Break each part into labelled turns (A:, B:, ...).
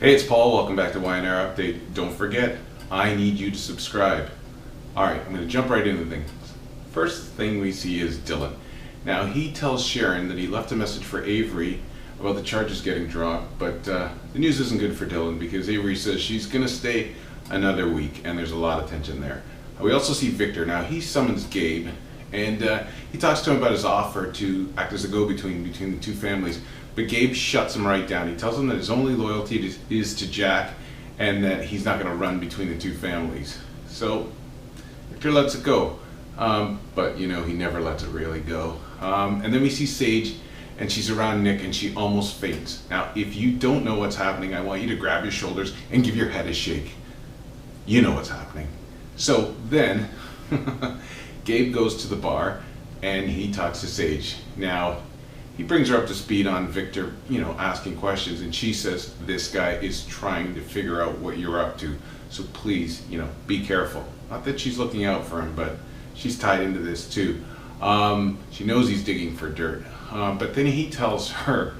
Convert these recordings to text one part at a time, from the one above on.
A: Hey, it's Paul. Welcome back to YNR Update. Don't forget, I need you to subscribe. Alright, I'm going to jump right into things. First thing we see is Dylan. Now, he tells Sharon that he left a message for Avery about the charges getting dropped, but the news isn't good for Dylan because Avery says she's going to stay another week, and there's a lot of tension there. We also see Victor. Now, he summons Gabe, and he talks to him about his offer to act as a go-between between the two families. But Gabe shuts him right down. He tells him that his only loyalty is to Jack and that he's not going to run between the two families. So Victor lets it go. But, he never lets it really go. And then we see Sage, and she's around Nick, and she almost faints. Now, if you don't know what's happening, I want you to grab your shoulders and give your head a shake. You know what's happening. So then, Gabe goes to the bar, and he talks to Sage. Now, he brings her up to speed on Victor, asking questions, and she says, this guy is trying to figure out what you're up to, so please, be careful. Not that she's looking out for him, but she's tied into this too. She knows he's digging for dirt, but then he tells her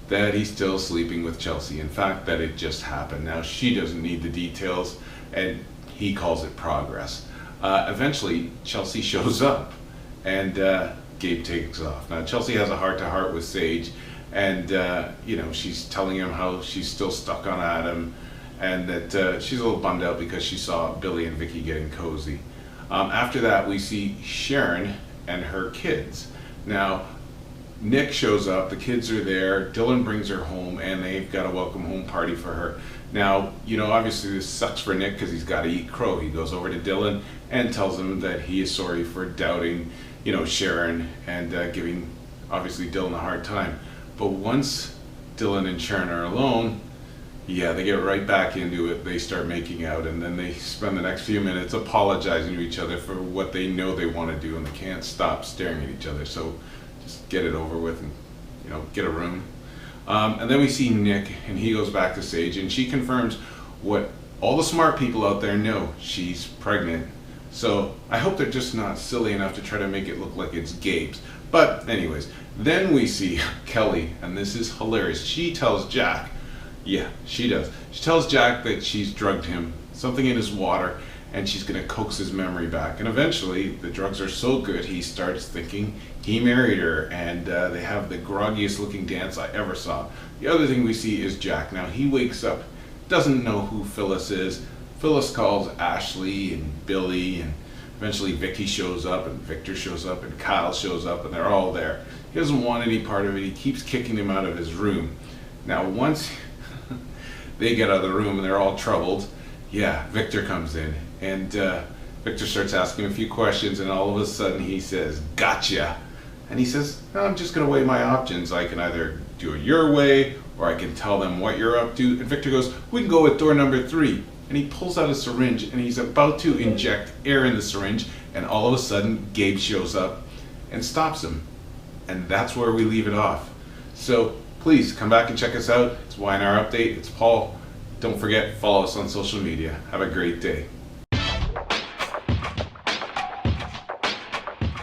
A: that he's still sleeping with Chelsea. In fact, that it just happened. Now, she doesn't need the details, and he calls it progress. Eventually, Chelsea shows up, and Gabe takes off. Now, Chelsea has a heart-to-heart with Sage, and she's telling him how she's still stuck on Adam, and that she's a little bummed out because she saw Billy and Vicky getting cozy. After that, we see Sharon and her kids. Now, Nick shows up, the kids are there, Dylan brings her home, and they've got a welcome home party for her. Now, obviously this sucks for Nick because he's got to eat crow. He goes over to Dylan and tells him that he is sorry for doubting Sharon and giving, obviously, Dylan a hard time. But once Dylan and Sharon are alone, they get right back into it. They start making out, and then they spend the next few minutes apologizing to each other for what they know they want to do, and they can't stop staring at each other. So just get it over with and, get a room. And then we see Nick, and he goes back to Sage, and she confirms what all the smart people out there know. She's pregnant. So I hope they're just not silly enough to try to make it look like it's Gabe's. But anyways, then we see Kelly, and this is hilarious. She tells Jack, she does. She tells Jack that she's drugged him, something in his water, and she's going to coax his memory back. And eventually, the drugs are so good, he starts thinking he married her, and they have the groggiest looking dance I ever saw. The other thing we see is Jack. Now, he wakes up, doesn't know who Phyllis is. Phyllis calls Ashley and Billy, and eventually Vicky shows up, and Victor shows up, and Kyle shows up, and they're all there. He doesn't want any part of it. He keeps kicking them out of his room. Now, once they get out of the room and they're all troubled, Victor comes in, and Victor starts asking a few questions, and all of a sudden he says, gotcha. And he says, I'm just going to weigh my options. I can either do it your way, or I can tell them what you're up to. And Victor goes, we can go with door number 3. And he pulls out a syringe, and he's about to inject air in the syringe, and all of a sudden Gabe shows up and stops him. And that's where we leave it off. So please come back and check us out. It's YNR Update. It's Paul. Don't forget, follow us on social media. Have a great day.